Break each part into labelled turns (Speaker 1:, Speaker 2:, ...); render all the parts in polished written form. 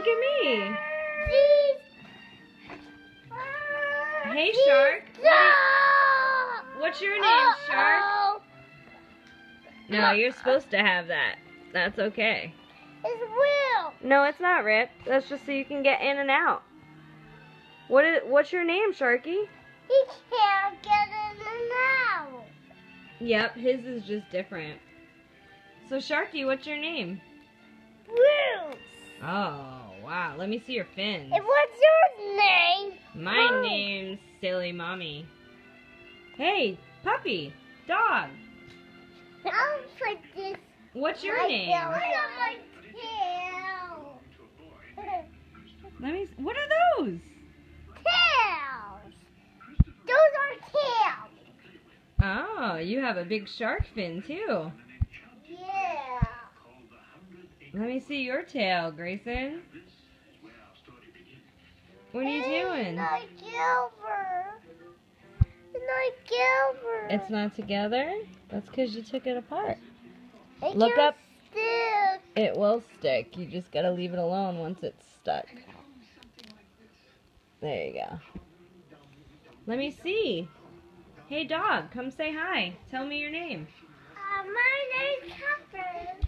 Speaker 1: look at me.
Speaker 2: Cheese.
Speaker 1: Hey, Shark. What's your name, Shark? No, you're supposed to have that. That's okay.
Speaker 2: It's real.
Speaker 1: No, it's not ripped. That's just so you can get in and out. What's your name, Sharky?
Speaker 2: He can't get in and out.
Speaker 1: Yep, his is just different. So, Sharky, what's your name?
Speaker 2: Bruce.
Speaker 1: Oh, wow. Let me see your fins.
Speaker 2: And what's your name?
Speaker 1: My name's Silly Mommy. Hey, puppy, dog.
Speaker 2: I'll put this.
Speaker 1: What's your name?
Speaker 2: Look at my tail.
Speaker 1: Let me. What are those?
Speaker 2: Tails. Those are tails.
Speaker 1: Oh, you have a big shark fin too.
Speaker 2: Yeah.
Speaker 1: Let me see your tail, Grayson. What are you doing?
Speaker 2: It's not Gilbert. It's not Gilbert.
Speaker 1: It's not together? That's because you took it apart.
Speaker 2: It
Speaker 1: Look
Speaker 2: can
Speaker 1: up.
Speaker 2: stick.
Speaker 1: It will stick. You just gotta leave it alone once it's stuck. There you go. Let me see. Hey dog, come say hi. Tell me your name.
Speaker 2: My name's Copper.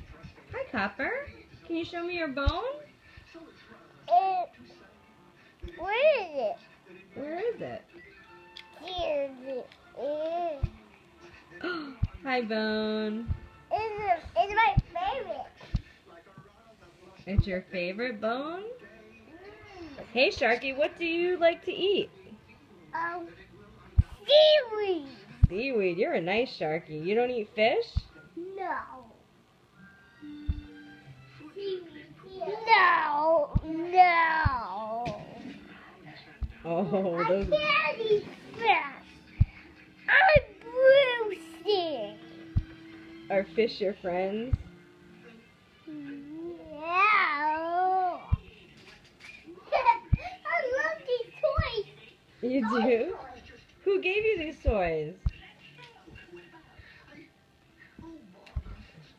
Speaker 1: Hi Copper. Can you show me your bone?
Speaker 2: Where is it?
Speaker 1: Where is it?
Speaker 2: Here's it.
Speaker 1: Hi Bone.
Speaker 2: It's my favorite.
Speaker 1: It's your favorite bone? Hey Sharky, what do you like to eat?
Speaker 2: Seaweed.
Speaker 1: Seaweed. You're a nice Sharky. You don't eat fish?
Speaker 2: No. No. No.
Speaker 1: Oh,
Speaker 2: I
Speaker 1: those.
Speaker 2: can't eat fish. I'm Brucey.
Speaker 1: Are fish your friends?
Speaker 2: No. I love these toys.
Speaker 1: You do? Who gave you these toys?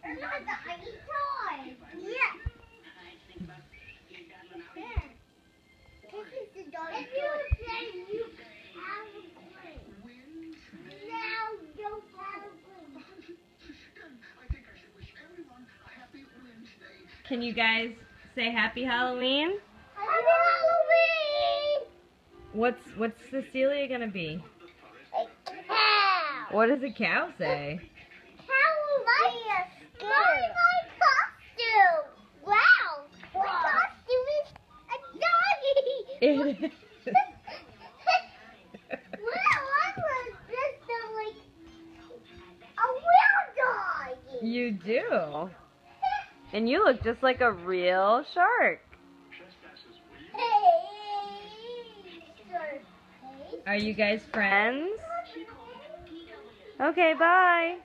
Speaker 2: They're not tiny toys. Yeah. This is the dog. If you say you have a plane, now you have a plane.
Speaker 1: Can you guys say Happy Halloween?
Speaker 2: Happy Halloween!
Speaker 1: What's Cecilia gonna be?
Speaker 2: A cow.
Speaker 1: What does a cow say?
Speaker 2: Halloween. My costume. Wow. My costume is a doggy.
Speaker 1: It is.
Speaker 2: Wow, I was just a real doggy.
Speaker 1: You do. And you look just like a real shark. Are you guys friends? Okay, bye.